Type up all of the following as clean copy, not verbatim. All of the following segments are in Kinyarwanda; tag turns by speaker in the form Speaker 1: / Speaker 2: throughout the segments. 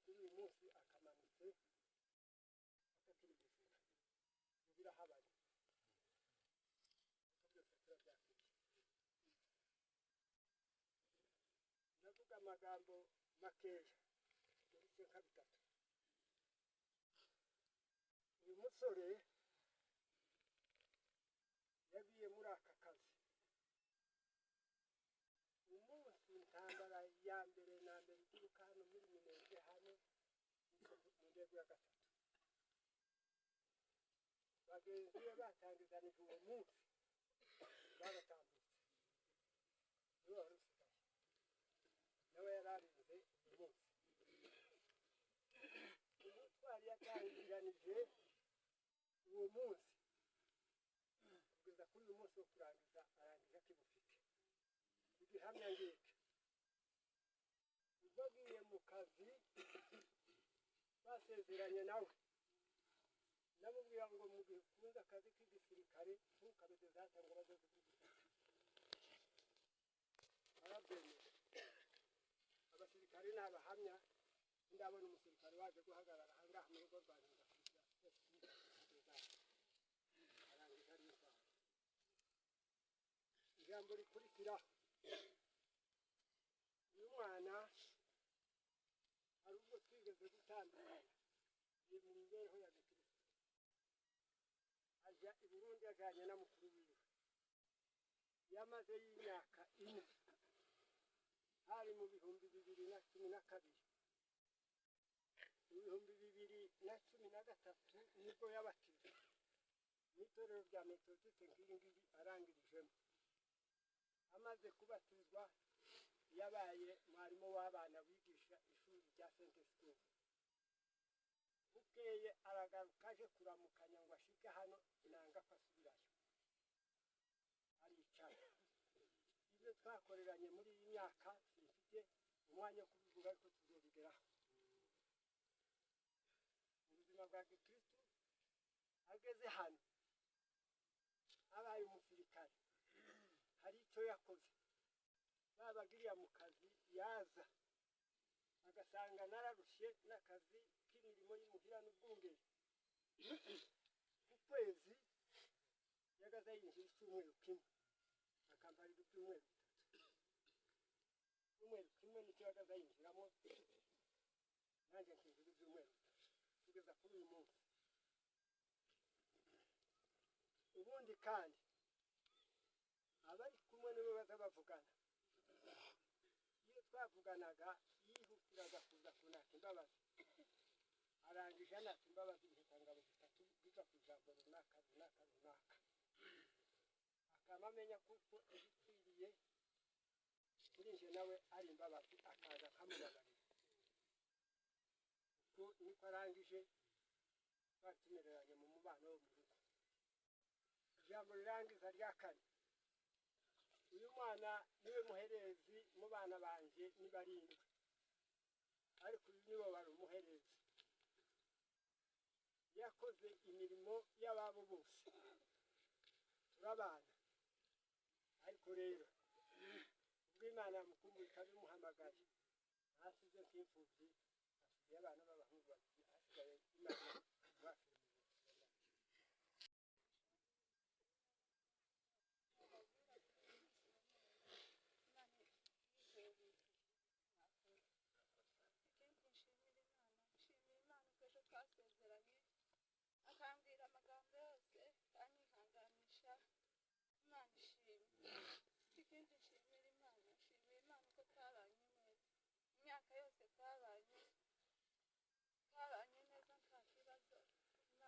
Speaker 1: kuri uyu munsi akamanutse atakiri gusura birahabanye byose turabyakiriye. Ndavuga amagambo makeya ndetse nka bitatu. Uyu musore yagiye muri aka kazi umunsi intambara ya mbere na mbere ituruka hano muri Minembwe hano mu ndego ya gatatu. Bagenzi be batangizanije uwo munsi baratambutse niwe wari usigaye nawe yararinze uyu munsi. Umutwari yatangiranije uwo munsi kugeza kuri uyu munsi wo kurangiza arangiza akibufite igihamya ngike. Ubwo agiye mu kazi basezeranye nawe namubwira ngo mu gihe ukunze akazi k'igisirikare ntukabeze data ngo bazoze kugufata. Arabyemera. Abasirikare ni abahamya. Ndabona umusirikare waje guhagarara ahangaha mu rugo rwanjye ndakurikira arangiza ari isaha. Ijambo rikurikiraho uyu mwana hari ubwo twigeze gutandukana mu mibereho ya Gikristo. Ajya i Burundi ajyanye na mukuru wiwe yamaze y'imyaka 4 hari mu 2012. 2013 nibwo yabatijwe n'itorero rya Metodiste ngiri arangirijemo. Amaze kubatizwa yabaye mwarimu w'abana wigisha ishuri rya Saint School. Bukeye aragaruka aje kuramukanya ngo ashike hano inanga pasubirayo. Aricara. Ibyo twakoreranye muri iyi myaka sifite umwanya wo kubivuga ariko tuzobigeraho. Ubuzima bwa Gikristo ageze hano abaye umusirikare hari icyo yakoze. Babagiriye mu kazi yaza agasanga nararushye n'akazi k'imirimo y'imuhira n'ubwungeri. Ukwezi yagaza yinjira icyumweru kimwe akambarira ibyumweru 3. Icyumweru kimwe nicyo yagaza yinjiramo nanjye nkinjira ibyumweru 3 kugeza kuri uyu munsi. Ubundi kandi abari kumwe niwe baza bavugana. Iyo twavuganaga yihutiraga kuza kunaka imbabazi. Arangije anaka imbabazi ibihekangabo 3 biva ku ijambo runaka. Akamamenya kuko ibikwiriye kuri nje nawe ari imbabazi akaza akamubabarira. Uko niko arangije batumereranye mu mubano wo mu rugo. Ijambo rirangiza rya 4. Uyu mwana niwe muherezi mu bana banje ni 7 ariko uyu niwe wari umuherezi. Yakoze imirimo y'ababo bose turabana ariko rero ubwo Imana yamukumbuye ikabimuhamagaye hasize nk'imfubyi asigaye abana b'abahungu babiri asigaye Imana mwafire mu Rwanda.
Speaker 2: Nshimira Imana ko ejo twasezeranye akambwira amagambo yose anyihanganisha. Imana ishimwe. Ikindi nshimira Imana ko twabanye neza imyaka yose twabanye neza nta kibazo. Imana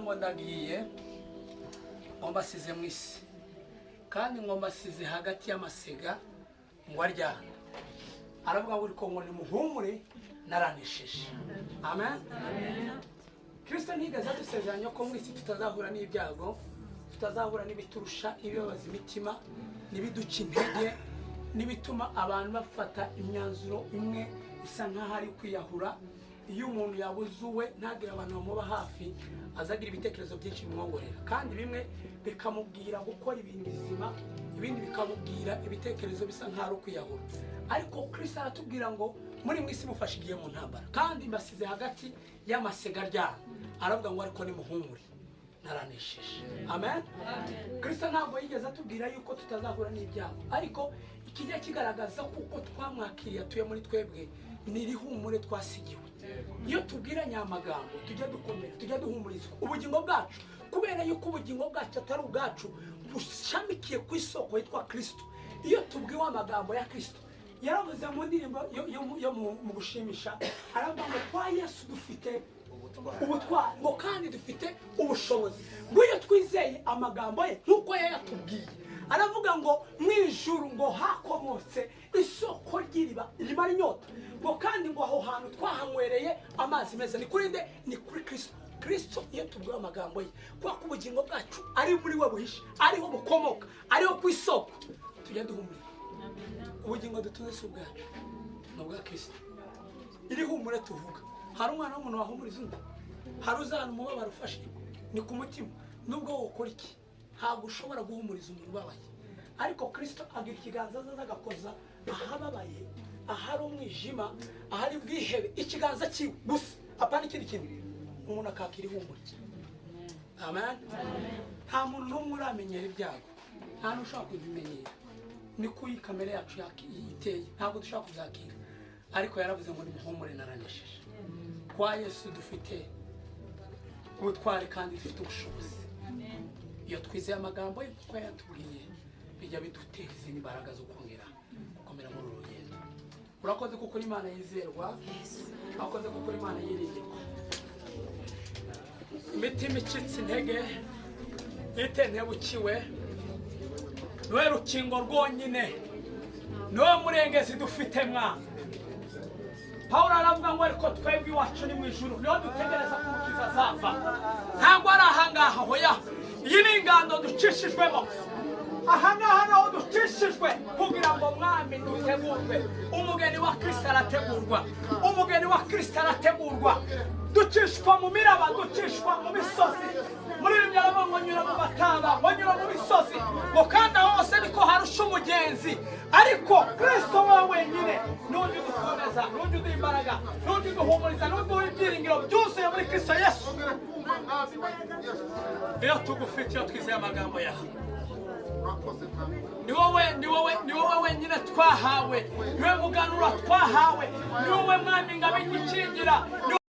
Speaker 3: ngo ndagiye ngo mbasize mu isi kandi ngo mbasize hagati y'amasega ngo aryana. Aravuga ngo uriko ngo nimuhumure naranesheje. Amen. Kristo ntigeze adusezeranya ko muri isi tutazahura n'ibyago, tutazahura n'ibiturusha, ibibabaza imitima, nibiduca intege, nibituma abantu bafata imyanzuro imwe isa nkaho ari kwiyahura. Iyo umuntu yabuzuwe ntagire abantu bamuba hafi, azagira ibitekerezo byinshi bimwongorera, kandi bimwe bikamubwira gukora ibintu bizima, ibindi bikamubwira ibitekerezo bisa nkaho ari kwiyahura. Ariko Kristo aratubwira ngo muri mwisi mufashe igihe mu ntambara kandi mbasize hagati y'amasega aryana. Aravuga ngo ariko nimuhumure naranesheje. Amen. Kristo ntabwo yigeze atubwira yuko tutazahura n'ibyago, ariko ikijya kigaragaza kuko twamwakiriye atuye muri twebwe nirihumure twasigiwe. Iyo tubwiranye amagambo tujya dukomera, tujya duhumurizwa ubugingo bwacu, kubera yuko ubugingo bwacu atari ubwacu, bushamikiye ku isoko yitwa Kristo. Iyo tubwiwe amagambo ya Kristo, yaravuze mu ndirimbo yo mu gushimisha, aravuga ngo kwa Yesu dufite ubutwari ngo kandi dufite ubushobozi. Ngo iyo twizeye amagambo ye nkuko yayatubwiye, aravuga ngo mu ijuru ngo hakomotse isoko ry'iriba rimara inyota, ngo kandi ngo aho hantu twahanywereye amazi meza. Ni kuri nde? Ni kuri Kristo. Kristo iyo tubwiwe amagambo ye, kwa ko ubugingo bwacu ari muri we buhishe, ariho bukomoka, ariho ku isoko, tujya duhumura. Ubugingo dutunze si ubwacu, ni ubwa Kristo. Iri humure tuvuga, hari umwana w'umuntu wahumuriza undi, hari uzana umubabaro ufashe ni ku mutima, nubwo wokora iki ntabwo ushobora guhumuriza umuntu ubabaye. Ariko Kristo agira ikiganza azaza agakoza ahababaye, ahari umwijima, ahari bwihebe, ikiganza cyiwe gusa, apana ikindi kintu, umuntu akakira ihumure. Amen. Nta muntu n'umwe uramenyera ibyago, nta n'ushobora kubimenyera. Ni kuyi kamere yacu iteye, ntabwo dushaka kuzakira. Ariko yaravuze ngo nimuhumure naranesheje. Kwa Yesu dufite ubutwari kandi dufite ubushobozi. Iyo twizeye amagambo ye kuko yatubwiye, bijya bidutera izindi mbaraga zo kongera gukomera muri uru rugendo. Urakoze kuko Imana yizerwa, urakoze kuko Imana yiringirwa. Imitima icitse intege, itentebukiwe, niwe rukingo rwonyine, niwe murengezi dufite mwana. Pawulo aravuga ngo ariko twebwe iwacu ni mu ijuru, niho dutegereza ko umukiza azava. Ntabwo ari ahangaha hoya, iyi ni ingando ducishijwemo. Ahangaha naho ducishijwe kugira ngo mwami dutegurwe. Umugeni wa Kristo arategurwa, umugeni wa Kristo arategurwa. Ducishwa mu miraba, ducishwa mu misozi, muri imyarabo ngo nyura mu batanga, ngo nyura mu misozi, ngo kandi hose niko harusha umugenzi. Ariko Kristo we wenyine n'undi dukomeza, n'undi duha imbaraga, n'undi duhumuriza, n'undi duha ibyiringiro byuzuye muri Kristo Yesu. Iyo tugufite, iyo twizeye amagambo yawe, ni wowe wenyine twahawe, niwe muganura twahawe, ni wowe mwami ngabe igikingira, ni